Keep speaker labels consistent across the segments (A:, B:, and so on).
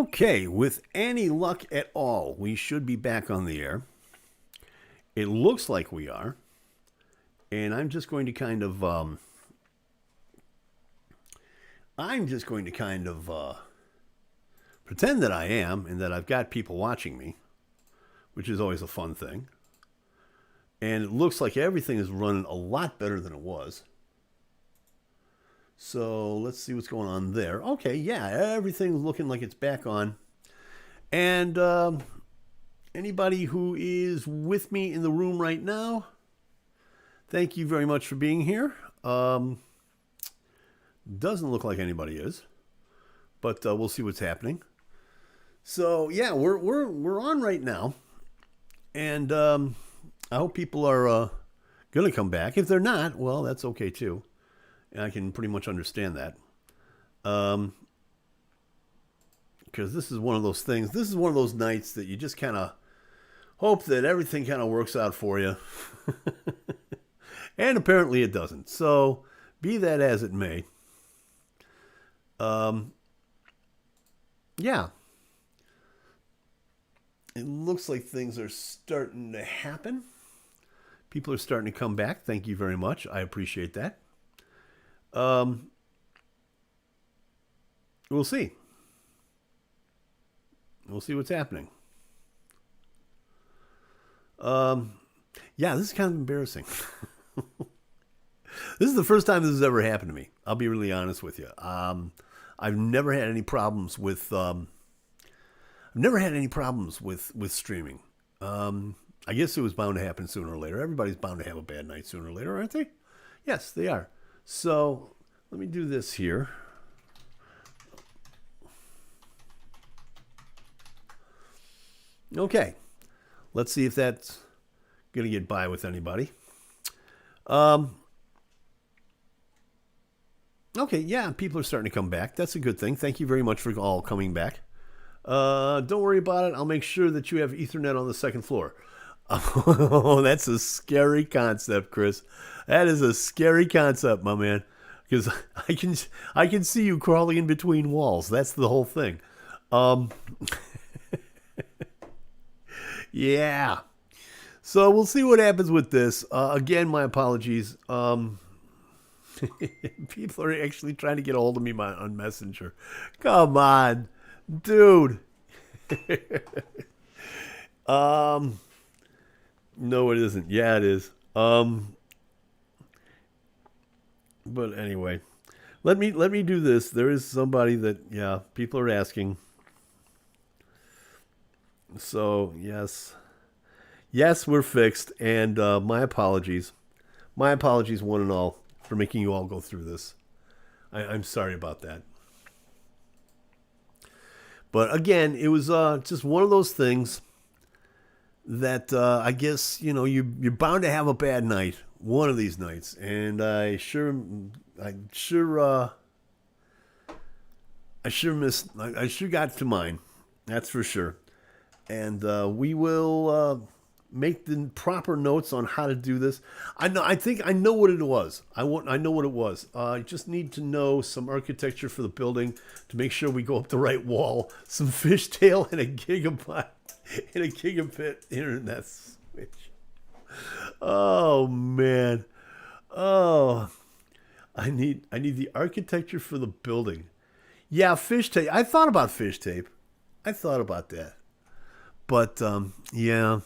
A: Okay, with any luck at all, we should be back on the air. It looks like we are. And I'm just going to kind of pretend that I am and that I've got people watching me, which is always a fun thing. And it looks like everything is running a lot better than it was. So let's see what's going on there. Okay, yeah, everything's looking like it's back on. And anybody who is with me in the room right now, thank you very much for being here. Doesn't look like anybody is, but we'll see what's happening. So yeah, we're on right now, and I hope people are gonna come back. If they're not, well, that's okay too. I can pretty much understand that. Because this is one of those things. This is one of those nights that you just kind of hope that everything kind of works out for you. And apparently it doesn't. So be that as it may. Yeah. It looks like things are starting to happen. People are starting to come back. Thank you very much. I appreciate that. We'll see. We'll see what's happening. Yeah, this is kind of embarrassing. This is the first time this has ever happened to me. I'll be really honest with you. I've never had any problems with streaming. I guess it was bound to happen sooner or later. Everybody's bound to have a bad night sooner or later, aren't they? Yes, they are. So let me do this here. Okay. Let's see if that's going to get by with anybody. Okay, yeah, people are starting to come back. That's a good thing. Thank you very much for all coming back. Don't worry about it. I'll make sure that you have Ethernet on the second floor. Oh, that's a scary concept, Chris. That is a scary concept, my man. Because I can see you crawling in between walls. That's the whole thing. Yeah. So we'll see what happens with this. Again, my apologies. People are actually trying to get a hold of me on Messenger. Come on, dude. No, it isn't. Yeah, it is. But anyway, let me do this. There is somebody that, yeah, people are asking. So yes, we're fixed. And my apologies one and all for making you all go through this. I'm sorry about that. But again, it was just one of those things that I guess, you're bound to have a bad night one of these nights, and I sure got to mine. That's for sure. And we will make the proper notes on how to do this. I think I know what it was. I know what it was. I just need to know some architecture for the building to make sure we go up the right wall. Some fishtail and a gigabit internet switch. Oh man. Oh, I need the architecture for the building. Yeah, fish tape. I thought about fish tape. I thought about that. But yeah.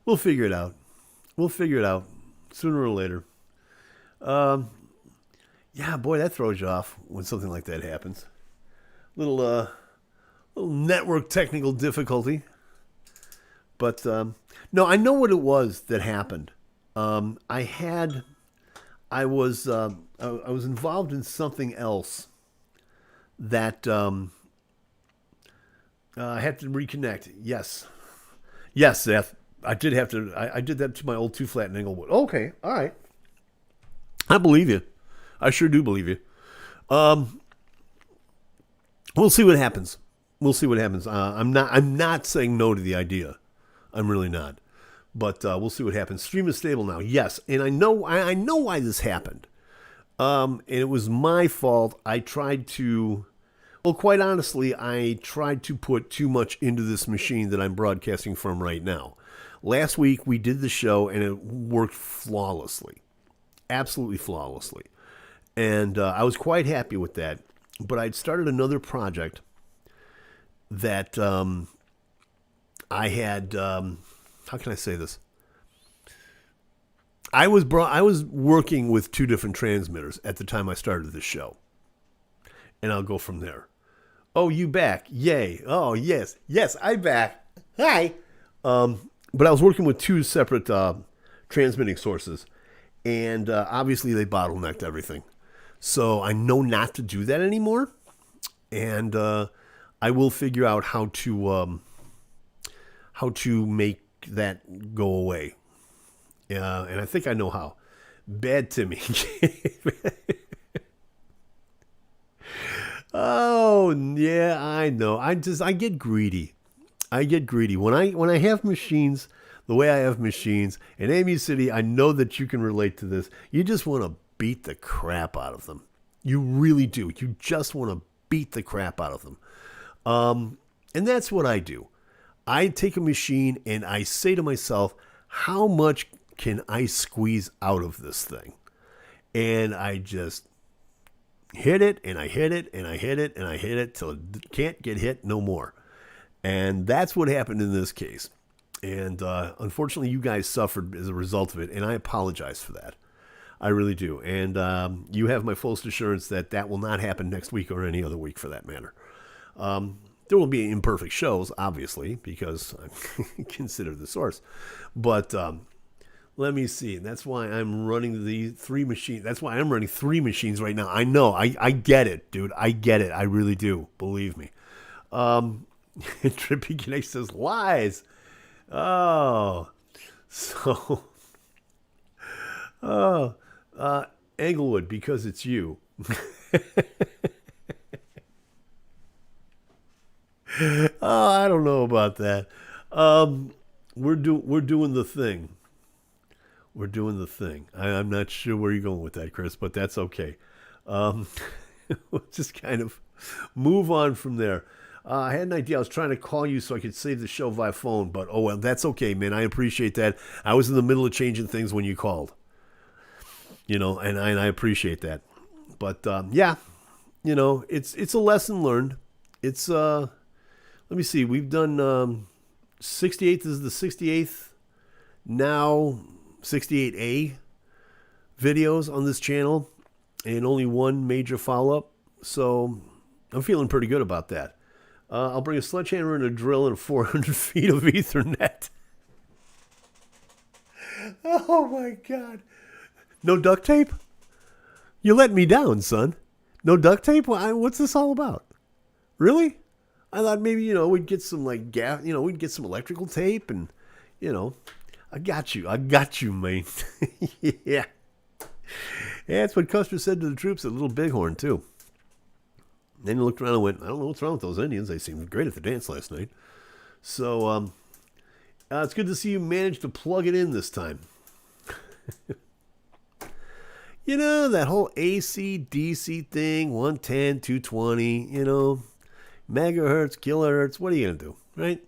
A: We'll figure it out. Sooner or later. Yeah, boy, that throws you off when something like that happens. Little network technical difficulty. But no, I know what it was that happened. I was involved in something else that I had to reconnect. Yes, Seth. I did have to. I did that to my old 2-flat in Englewood. Okay, all right. I believe you. I sure do believe you. We'll see what happens. I'm not saying no to the idea. I'm really not. But we'll see what happens. Stream is stable now. Yes, and I know why this happened. And it was my fault. I tried to Well, quite honestly, I tried to put too much into this machine that I'm broadcasting from right now. Last week we did the show and it worked flawlessly, absolutely flawlessly. And I was quite happy with that. But I'd started another project that I had. How can I say this? I was working with two different transmitters at the time I started this show, and I'll go from there. Oh, you back? Yay! Oh, yes, I'm back. Hi. But I was working with two separate transmitting sources, and obviously they bottlenecked everything. So I know not to do that anymore, and I will figure out how to make that go away. And I think I know how. Bad Timmy. Oh yeah, I know. I get greedy. I get greedy when I have machines the way I have machines in Amy City. I know that you can relate to this. You just want to beat the crap out of them. You really do. You just want to beat the crap out of them. And that's what I do. I take a machine and I say to myself, how much can I squeeze out of this thing? And I just hit it and I hit it and I hit it and I hit it till it can't get hit no more. And that's what happened in this case. And unfortunately, you guys suffered as a result of it, and I apologize for that. I really do. And you have my fullest assurance that that will not happen next week or any other week for that matter. There will be imperfect shows, obviously, because I consider the source. But let me see. That's why I'm running the three machines. That's why I'm running three machines right now. I know. I get it, dude. I get it. I really do. Believe me. Trippy Connect says lies. Oh. So. Oh. Englewood, because it's you. Oh, I don't know about that. We're doing the thing. We're doing the thing. I'm not sure where you're going with that, Chris, but that's okay. We'll just kind of move on from there. I had an idea. I was trying to call you so I could save the show via phone, but oh well, that's okay, man. I appreciate that. I was in the middle of changing things when you called. You know, and I appreciate that. But yeah, you know, it's a lesson learned. It's let me see. We've done 68th is the 68th now 68A videos on this channel, and only one major follow-up. So I'm feeling pretty good about that. I'll bring a sledgehammer and a drill and 400 feet of Ethernet. Oh my God. No duct tape? You let me down, son. No duct tape? What's this all about? Really? I thought maybe, you know, we'd get some like gas, you know, we'd get some electrical tape and, you know, I got you, man. Yeah. That's what Custer said to the troops at Little Bighorn, too. Then he looked around and went, I don't know what's wrong with those Indians. They seemed great at the dance last night. So, it's good to see you manage to plug it in this time. You know, that whole AC, DC thing, 110, 220, you know, megahertz, kilohertz, what are you going to do, right?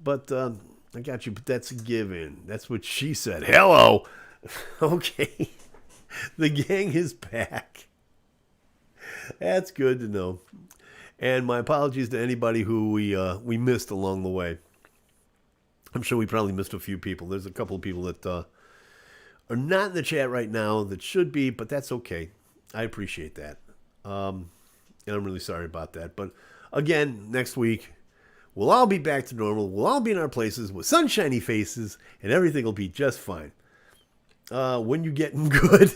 A: But I got you, but that's a given. That's what she said. Hello. Okay. The gang is back. That's good to know. And my apologies to anybody who we missed along the way. I'm sure we probably missed a few people. There's a couple of people that are not in the chat right now that should be, but that's okay. I appreciate that. And I'm really sorry about that. But again, next week, we'll all be back to normal. We'll all be in our places with sunshiny faces, and everything will be just fine. When you getting good?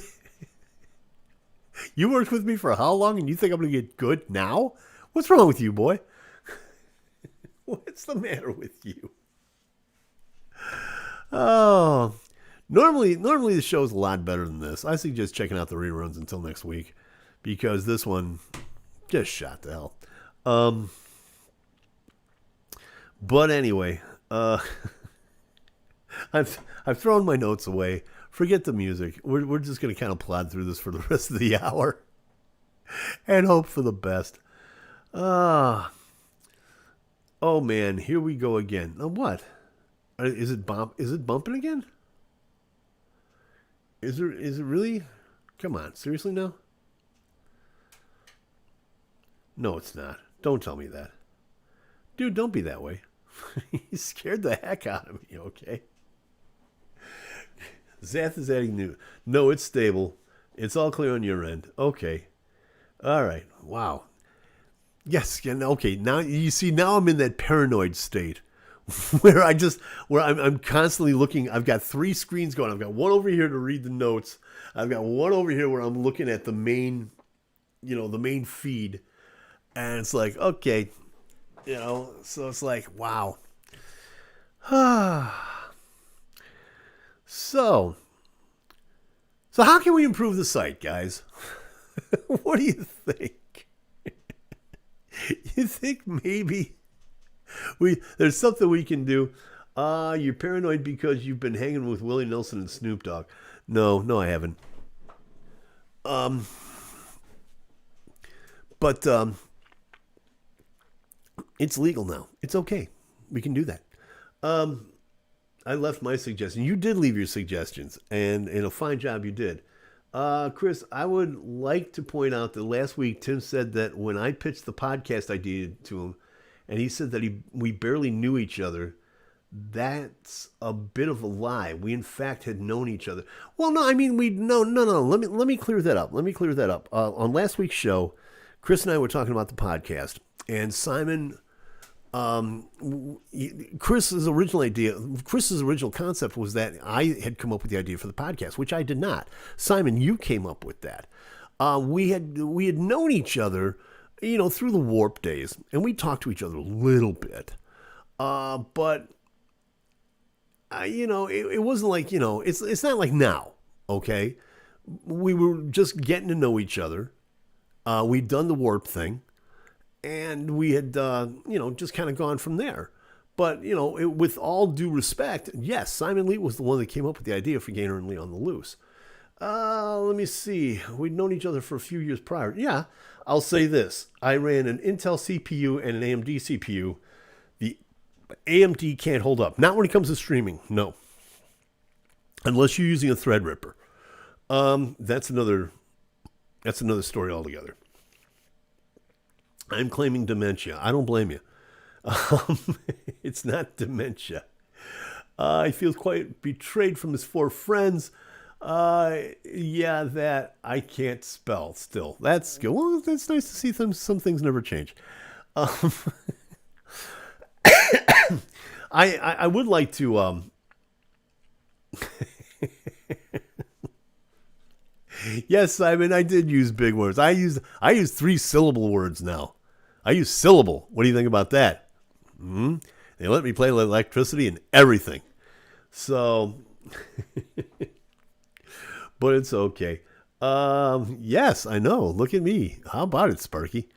A: You worked with me for how long, and you think I'm going to get good now? What's wrong with you, boy? What's the matter with you? Oh, normally the show's a lot better than this. I suggest checking out the reruns until next week, because this one just shot to hell. But anyway, I've thrown my notes away. Forget the music. We're just going to kind of plod through this for the rest of the hour and hope for the best. Ah, oh man, here we go again. What? Is it bumping again? Is it really? Come on, seriously now? No, it's not. Don't tell me that. Dude, don't be that way. You scared the heck out of me, okay? Zath is adding new. No, it's stable. It's all clear on your end. Okay. All right. Wow. Yes. Okay. Now you see. Now I'm in that paranoid state where I'm constantly looking. I've got three screens going. I've got one over here to read the notes. I've got one over here where I'm looking at the main, the main feed, and it's like, okay, so it's like, wow. so how can we improve the site, guys? What do you think? You think maybe there's something we can do? You're paranoid because you've been hanging with Willie Nelson and Snoop Dogg. No, I haven't. But it's legal now. It's okay. We can do that. I left my suggestion. You did leave your suggestions, and a fine job you did. Chris, I would like to point out that last week Tim said that when I pitched the podcast idea to him, and he said that we barely knew each other, that's a bit of a lie. We in fact had known each other. Well, no, I mean no. Let me clear that up. On last week's show, Chris and I were talking about the podcast, and Simon. Chris's original concept was that I had come up with the idea for the podcast, which I did not. Simon, you came up with that. We had known each other, through the Warp days, and we talked to each other a little bit. But it wasn't like, it's not like now. Okay, we were just getting to know each other. We'd done the Warp thing. And we had, just kind of gone from there. But, with all due respect, yes, Simon Lee was the one that came up with the idea for Gainer and Lee on the Loose. Let me see. We'd known each other for a few years prior. Yeah, I'll say this. I ran an Intel CPU and an AMD CPU. The AMD can't hold up. Not when it comes to streaming, no. Unless you're using a Threadripper. That's another story altogether. I'm claiming dementia. I don't blame you. It's not dementia. He feels quite betrayed from his four friends. That I can't spell still. That's good. Well, that's nice to see some things never change. I would like to... Yes, Simon, I did use big words. I use 3-syllable words now. I use syllable. What do you think about that? They let me play electricity and everything. So, but it's okay. Yes, I know. Look at me. How about it, Sparky?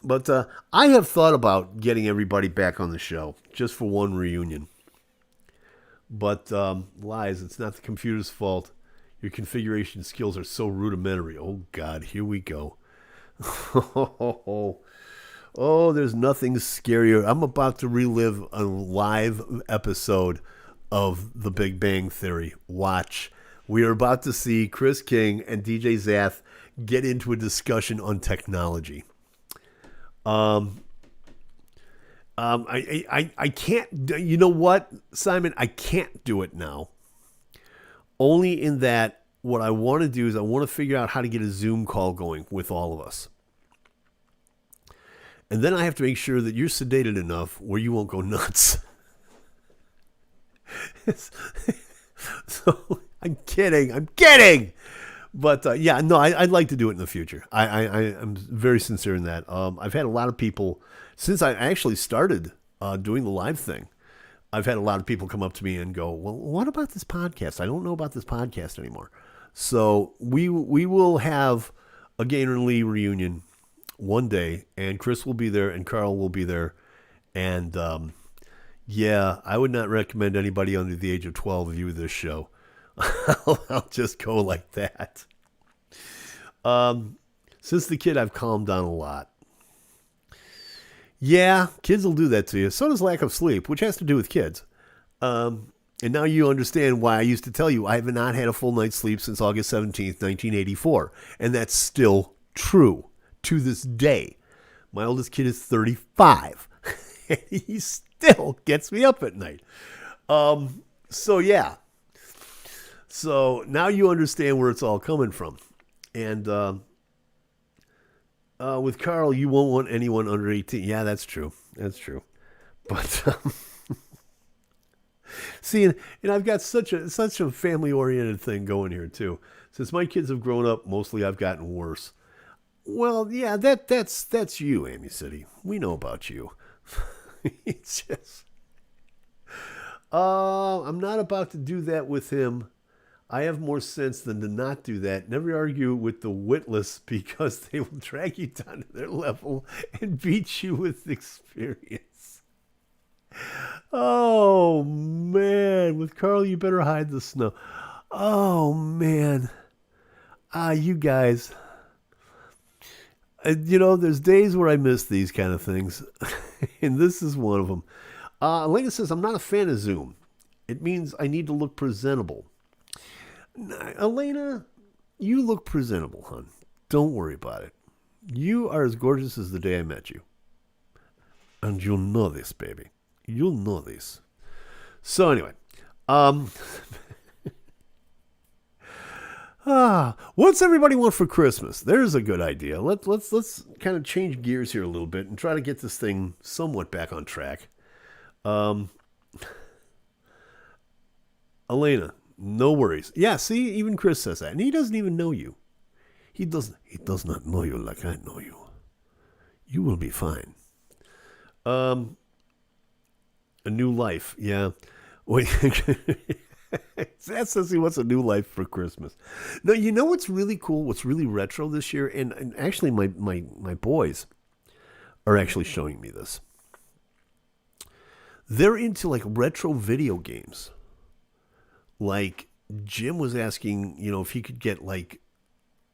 A: But I have thought about getting everybody back on the show just for one reunion. But lies, it's not the computer's fault. Your configuration skills are so rudimentary. Oh, God, here we go. Oh, there's nothing scarier. I'm about to relive a live episode of The Big Bang Theory. Watch. We are about to see Chris King and DJ Zath get into a discussion on technology. I can't, you know what, Simon? I can't do it now. Only in that what I want to do is I want to figure out how to get a Zoom call going with all of us. And then I have to make sure that you're sedated enough where you won't go nuts. So I'm kidding. But I'd like to do it in the future. I'm very sincere in that. I've had a lot of people, since I actually started doing the live thing, I've had a lot of people come up to me and go, well, what about this podcast? I don't know about this podcast anymore. So we will have a Gainer and Lee reunion one day, and Chris will be there, and Carl will be there. And I would not recommend anybody under the age of 12 view this show. I'll just go like that. Since the kid, I've calmed down a lot. Yeah, kids will do that to you. So does lack of sleep, which has to do with kids. And now you understand why I used to tell you I have not had a full night's sleep since August 17th, 1984. And that's still true to this day. My oldest kid is 35. And he still gets me up at night. So, yeah. So now you understand where it's all coming from. And with Carl, you won't want anyone under 18. Yeah, that's true. That's true. But see, and I've got such a family oriented thing going here too. Since my kids have grown up, mostly I've gotten worse. Well, yeah, that's you, Amy City. We know about you. It's just, I'm not about to do that with him. I have more sense than to not do that. Never argue with the witless because they will drag you down to their level and beat you with experience. Oh, man. With Carl, you better hide the snow. Oh, man. You guys. There's days where I miss these kind of things. And this is one of them. Elena says, I'm not a fan of Zoom. It means I need to look presentable. Elena, you look presentable, hon. Don't worry about it. You are as gorgeous as the day I met you. And you'll know this, baby. You'll know this. So anyway, what's everybody want for Christmas? There's a good idea. Let's kind of change gears here a little bit and try to get this thing somewhat back on track. Elena, no worries. Yeah, see, even Chris says that, and he doesn't even know you. He does not know you like I know you. You will be fine. A new life, yeah. Wait, that says he wants a new life for Christmas. No, you know what's really cool? What's really retro this year? And actually, my boys are actually showing me this. They're into like retro video games. Like Jim was asking, if he could get like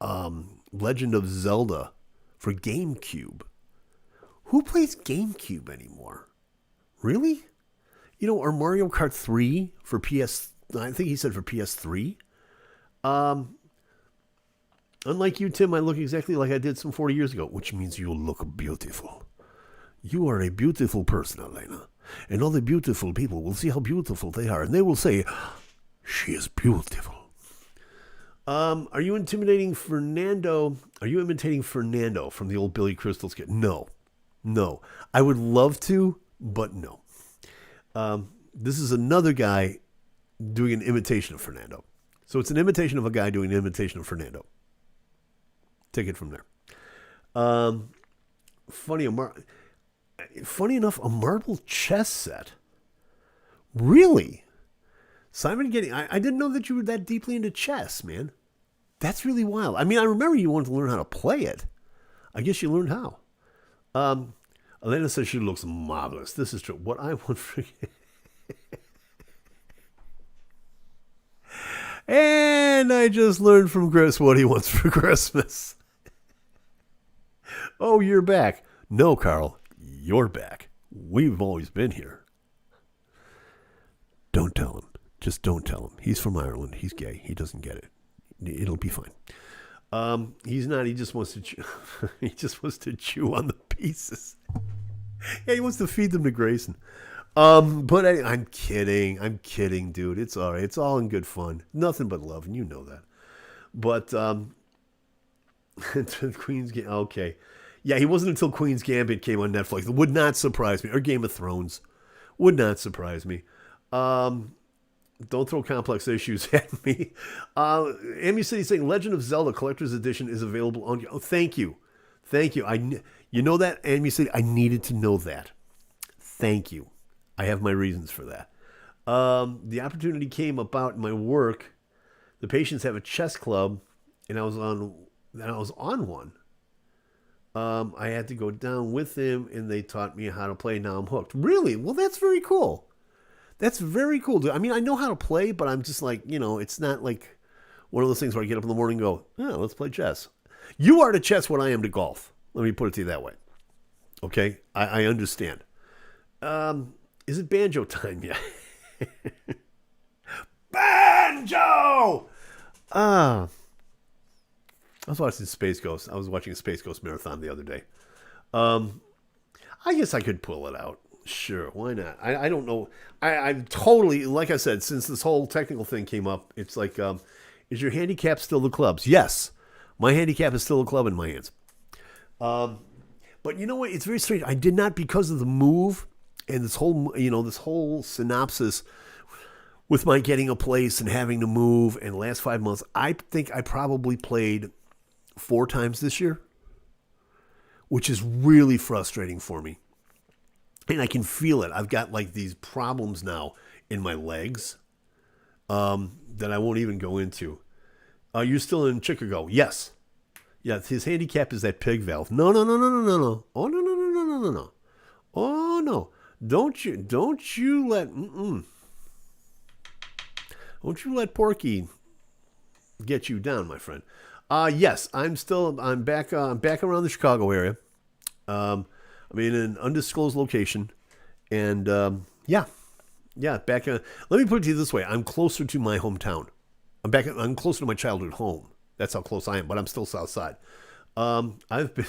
A: Legend of Zelda for GameCube. Who plays GameCube anymore? Really? Or Mario Kart 3 for I think he said for PS3. Unlike you, Tim, I look exactly like I did some 40 years ago, which means you look beautiful. You are a beautiful person, Elena. And all the beautiful people will see how beautiful they are, and they will say, she is beautiful. Are you imitating Fernando? Are you imitating Fernando from the old Billy Crystal skit? No. I would love to, but no. This is another guy doing an imitation of Fernando. So it's an imitation of a guy doing an imitation of Fernando. Take it from there. Funny enough, a marble chess set. Really? Simon Getty, I didn't know that you were that deeply into chess, man. That's really wild. I mean, I remember you wanted to learn how to play it. I guess you learned how. Elena says she looks marvelous. This is true. What I want for And I just learned from Chris what he wants for Christmas. Oh, you're back. No, Carl, you're back. We've always been here. Don't tell him. Just don't tell him. He's from Ireland. He's gay. He doesn't get it. It'll be fine. He's not. He just wants to chew. He just wants to chew on the pieces. Yeah, he wants to feed them to Grayson. But I'm kidding, dude. It's all right. It's all in good fun. Nothing but love, and you know that. But Queen's Gambit. Okay, yeah, he wasn't until Queen's Gambit came on Netflix. It would not surprise me. Or Game of Thrones would not surprise me. Don't throw complex issues at me. Amy City saying Legend of Zelda Collector's Edition is available on. Oh, thank you. You know that, Amy City. I needed to know that. Thank you. I have my reasons for that. The opportunity came about in my work. The patients have a chess club, and I was on one. I had to go down with them, and they taught me how to play. Now I'm hooked. Really? Well, that's very cool. That's very cool, dude. I mean, I know how to play, but I'm just like, it's not like one of those things where I get up in the morning and go, let's play chess. You are to chess what I am to golf. Let me put it to you that way. Okay, I understand. Is it banjo time yet? Banjo! Ah, I was watching Space Ghost. I was watching a Space Ghost marathon the other day. Um, I guess I could pull it out. Sure, why not? I don't know. I'm totally, like I said, since this whole technical thing came up, it's like, is your handicap still the clubs? Yes, my handicap is still a club in my hands. Um, but you know what? It's very strange. I did not, because of the move and this whole synopsis with my getting a place and having to move and the last 5 months. I think I probably played 4 times this year, which is really frustrating for me. And I can feel it. I've got like these problems now in my legs that I won't even go into. You're still in Chicago? Yes. Yes. His handicap is that pig valve. No, no, no, no, no, no, no. Oh no, no, no, no, no, no, no. Oh no! Don't you let don't you let Porky get you down, my friend. Yes, I'm back. Back around the Chicago area. I'm in an undisclosed location, and yeah, back. Let me put it to you this way: I'm closer to my hometown. I'm closer to my childhood home. That's how close I am, but I'm still south side. I've been.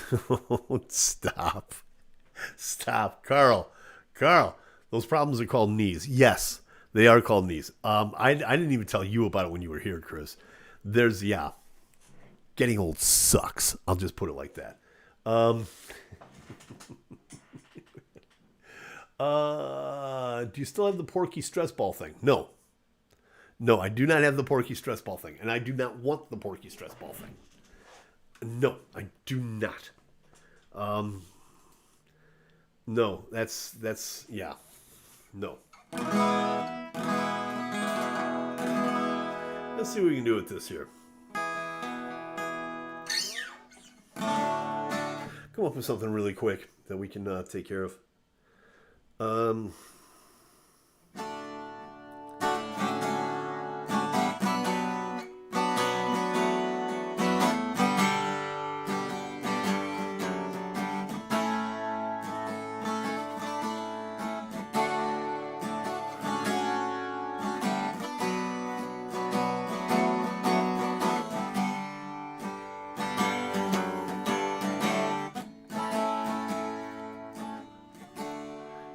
A: Stop, stop, Carl. Those problems are called knees. Yes, they are called knees. I didn't even tell you about it when you were here, Chris. Getting old sucks. I'll just put it like that. Do you still have the Porky stress ball thing? No. No, I do not have the Porky stress ball thing. And I do not want the Porky stress ball thing. No, I do not. No, yeah. No. Let's see what we can do with this here. Come up with something really quick that we can take care of.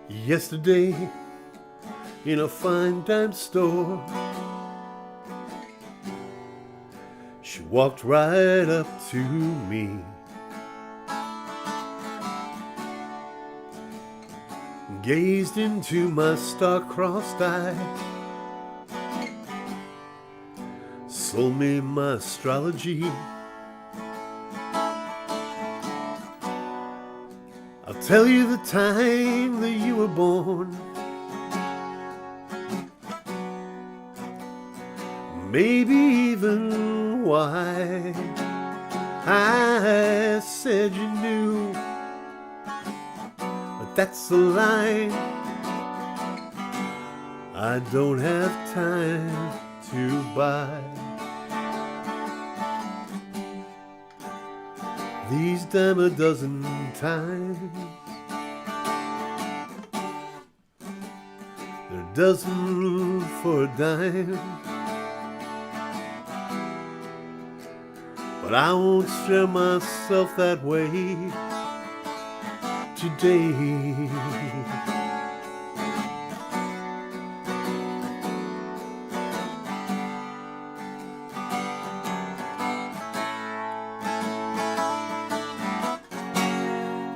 A: Yesterday, in a fine dime store, she walked right up to me, gazed into my star-crossed eyes, sold me my astrology. I'll tell you the time that you were born, maybe even why I said you knew, but that's a lie. I don't have time to buy these dime a dozen times. They're a dozen for a dime, but I won't share myself that way today.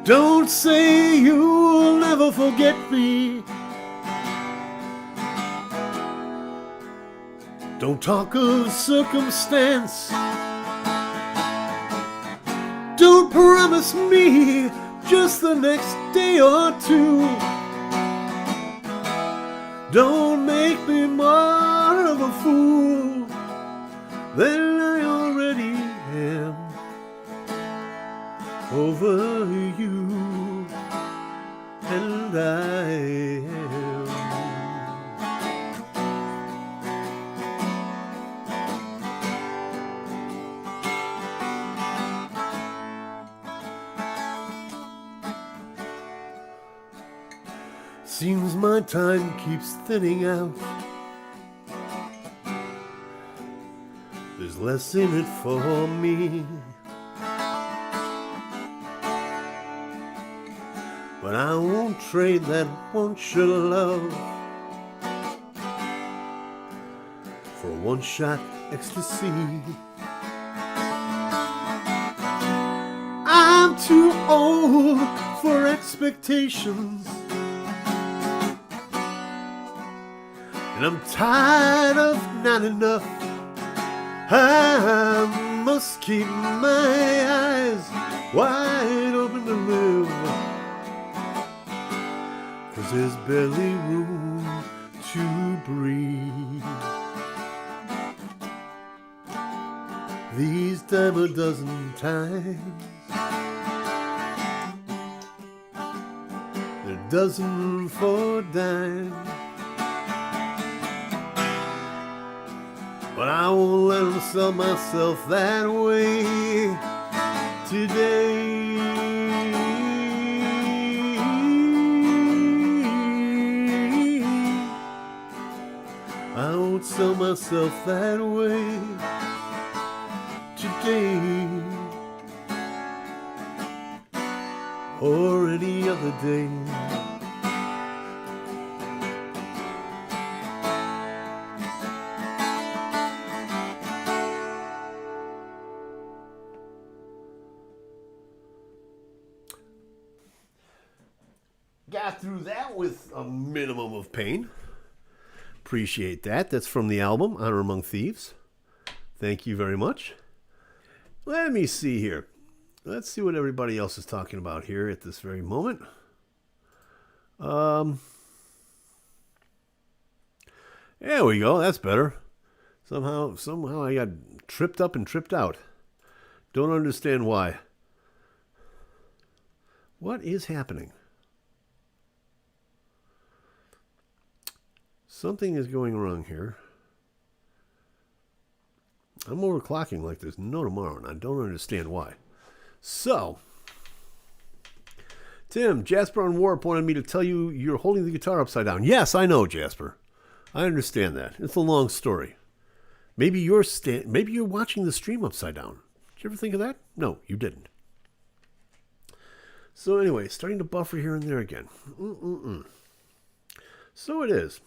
A: Don't say you'll never forget me. Don't talk of circumstance. Don't promise me just the next day or two. Don't make me more of a fool than I already am over you, and I am. Seems my time keeps thinning out. There's less in it for me. But I won't trade that one-shot love for a one-shot ecstasy. I'm too old for expectations, and I'm tired of not enough. I must keep my eyes wide open to live, 'cause there's barely room to breathe. These dime a dozen times, they're a dozen for dime. But I won't let them sell myself that way today. I won't sell myself that way today or any other day. Got through that with a minimum of pain. Appreciate that. That's from the album Honor Among Thieves. Thank you very much. Let me see here. Let's see what everybody else is talking about here at this very moment. There we go. That's better. Somehow I got tripped up and tripped out. Don't understand why. What is happening? Something is going wrong here. I'm overclocking like there's no tomorrow, and I don't understand why. So, Tim, Jasper on Warp wanted me to tell you you're holding the guitar upside down. Yes, I know, Jasper. I understand that. It's a long story. Maybe you're watching the stream upside down. Did you ever think of that? No, you didn't. So anyway, starting to buffer here and there again. So it is.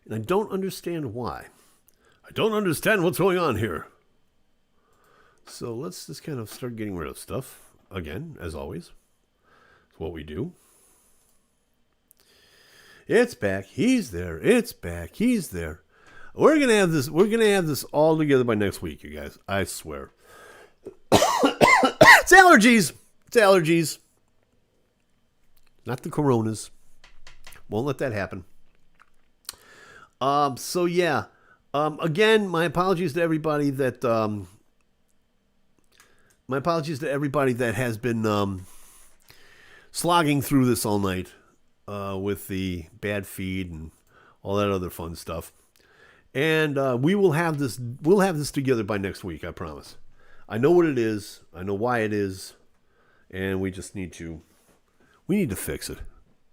A: And I don't understand why. I don't understand what's going on here. So let's just kind of start getting rid of stuff. Again, as always. It's what we do. It's back. He's there. It's back. He's there. We're gonna have this all together by next week, you guys. I swear. It's allergies. It's allergies. Not the coronas. Won't let that happen. So yeah, again, my apologies to everybody that has been slogging through this all night with the bad feed and all that other fun stuff. And we'll have this together by next week, I promise. I know what it is, I know why it is, and we need to fix it.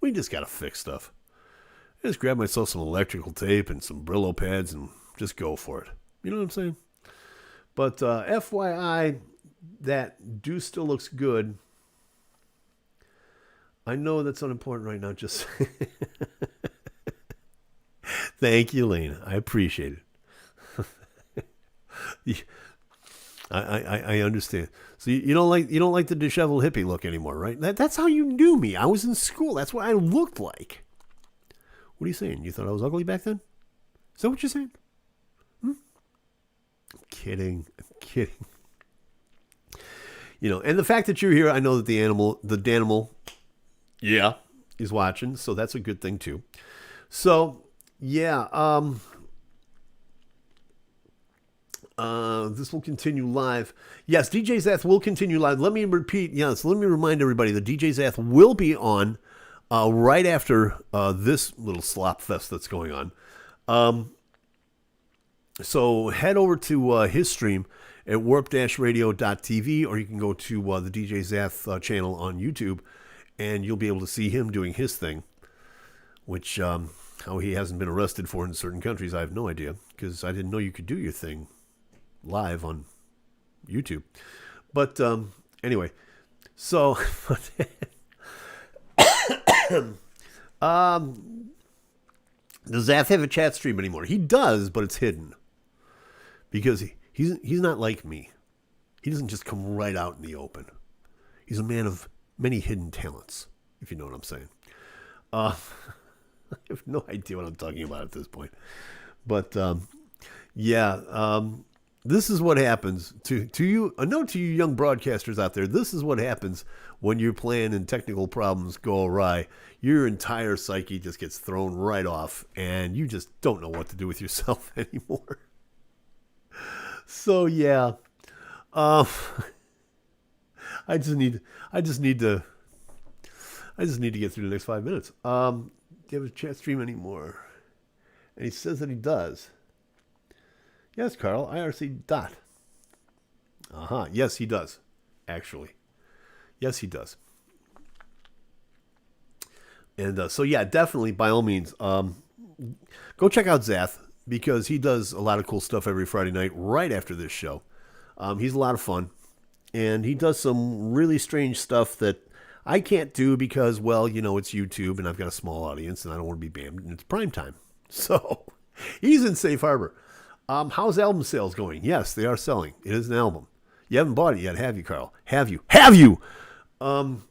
A: We just gotta fix stuff. I just grab myself some electrical tape and some Brillo pads and just go for it. You know what I'm saying? But FYI, that do still looks good. I know that's unimportant right now. Just thank you, Lena. I appreciate it. I understand. So you don't like the disheveled hippie look anymore, right? That's how you knew me. I was in school. That's what I looked like. What are you saying? You thought I was ugly back then? Is that what you're saying? I'm kidding. You know, and the fact that you're here, I know that the Danimal, yeah, is watching, so that's a good thing too. So, yeah, this will continue live. Yes, DJ Zath will continue live. Let me remind everybody that DJ Zath will be on right after this little slop fest that's going on. So head over to his stream at warp-radio.tv, or you can go to the DJ Zath channel on YouTube and you'll be able to see him doing his thing, which how he hasn't been arrested for in certain countries, I have no idea, because I didn't know you could do your thing live on YouTube. But anyway, so does Zath have a chat stream anymore? He does, but it's hidden because he's not like me. He doesn't just come right out in the open. He's a man of many hidden talents, if you know what I'm saying. I have no idea what I'm talking about at this point. But, this is what happens to you. A note to you young broadcasters out there. This is what happens when your plan and technical problems go awry. Your entire psyche just gets thrown right off, and you just don't know what to do with yourself anymore. So, yeah. I just need to get through the next 5 minutes. Do you have a chat stream anymore? And he says that he does. Yes, Carl, IRC dot. Yes, he does. Actually. Yes, he does. And so, yeah, definitely, by all means, go check out Zath, because he does a lot of cool stuff every Friday night right after this show. He's a lot of fun. And he does some really strange stuff that I can't do because, well, you know, it's YouTube and I've got a small audience and I don't want to be banned. And it's prime time. So he's in safe harbor. How's album sales going? Yes, they are selling. It is an album. You haven't bought it yet, have you, Carl? Have you? Have you? Carl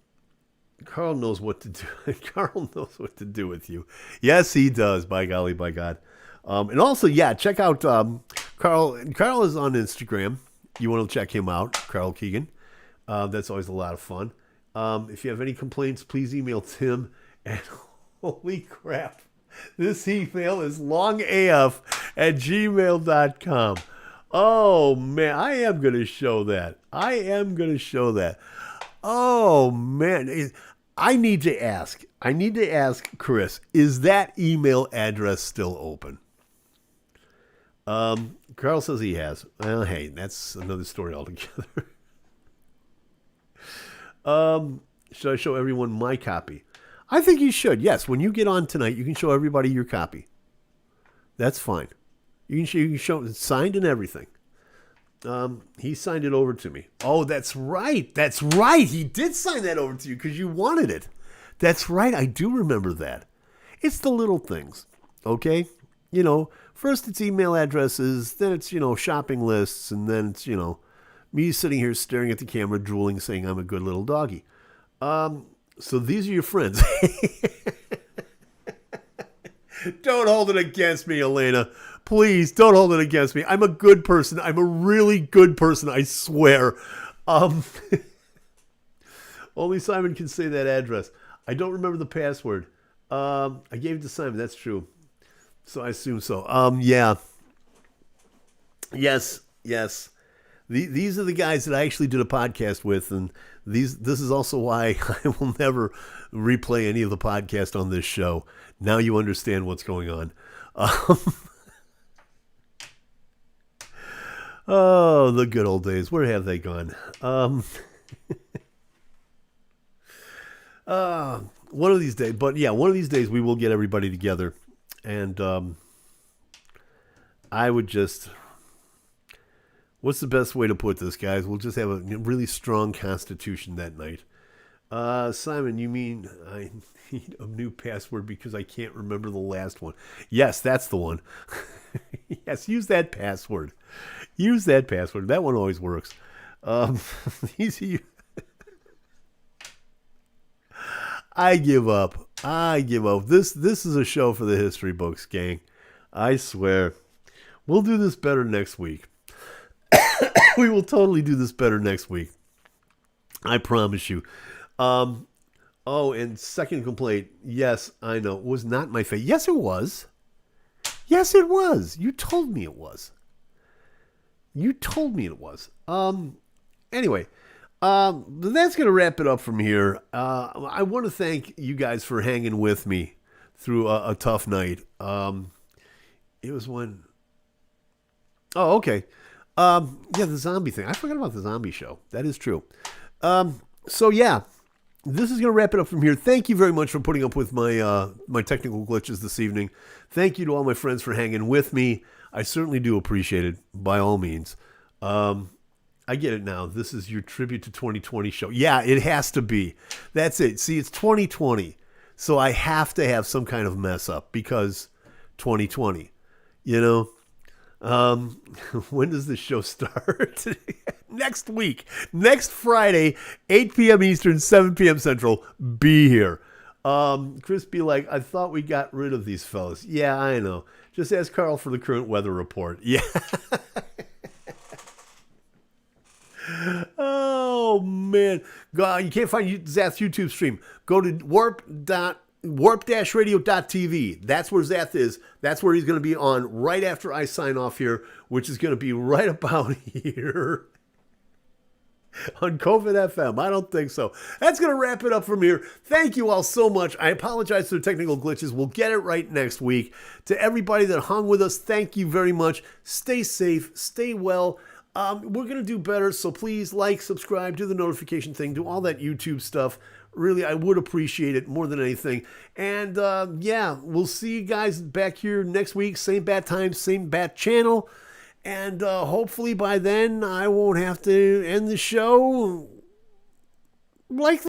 A: knows what to do. Carl knows what to do with you. Yes, he does. By golly, by God. And also, yeah, check out Carl. Carl is on Instagram. You want to check him out, Carl Keegan. That's always a lot of fun. If you have any complaints, please email Tim. And holy crap, this email is longaf@gmail.com. Oh, man, I am going to show that. Oh, man. I need to ask Chris, is that email address still open? Carl says he has. Well, hey, that's another story altogether. Should I show everyone my copy? I think you should. Yes, when you get on tonight, you can show everybody your copy. That's fine. You can show it signed and everything. He signed it over to me. Oh, that's right. That's right. He did sign that over to you because you wanted it. That's right. I do remember that. It's the little things. Okay? You know, first it's email addresses, then it's, shopping lists, and then it's, me sitting here staring at the camera, drooling, saying I'm a good little doggy. So these are your friends. Don't hold it against me, Elena. Please, don't hold it against me. I'm a good person. I'm a really good person, I swear. Only Simon can say that address. I don't remember the password. I gave it to Simon. That's true. So I assume so. Yeah. Yes. These are the guys that I actually did a podcast with, and this is also why I will never replay any of the podcast on this show. Now you understand what's going on. Oh, the good old days. Where have they gone? One of these days, but yeah, one of these days we will get everybody together, and I would just... What's the best way to put this, guys? We'll just have a really strong constitution that night. Simon, you mean I need a new password because I can't remember the last one? Yes, that's the one. Yes, use that password. That one always works. Easy. I give up. This is a show for the history books, gang. I swear. We'll do this better next week. We will totally do this better next week. I promise you. And second complaint. Yes, I know. It was not my face. Yes, it was. You told me it was. Anyway, that's going to wrap it up from here. I want to thank you guys for hanging with me through a tough night. It was when... Oh, okay. The zombie thing. I forgot about the zombie show. That is true. So, yeah. this is going to wrap it up from here. Thank you very much for putting up with my technical glitches this evening. Thank you to all my friends for hanging with me. I certainly do appreciate it, by all means. I get it now. This is your tribute to 2020 show. Yeah, it has to be. That's it. See, it's 2020. So I have to have some kind of mess up because 2020, you know? When does this show start? Next week. Next Friday, 8 p.m. Eastern, 7 p.m. Central. Be here. Chris be like, I thought we got rid of these fellas. Yeah, I know. Just ask Carl for the current weather report. Yeah. Oh, man. God, you can't find Zath's YouTube stream. Go to warp-radio.tv. That's where Zath is. That's where he's going to be on right after I sign off here, which is going to be right about here on COVID FM. I don't think so. That's going to wrap it up from here. Thank you all so much. I apologize for the technical glitches. We'll get it right next week. To everybody that hung with us, thank you very much. Stay safe. Stay well. We're going to do better, so please like, subscribe, do the notification thing, do all that YouTube stuff. Really, I would appreciate it more than anything. And yeah, we'll see you guys back here next week. Same bat time, same bat channel. And hopefully by then I won't have to end the show like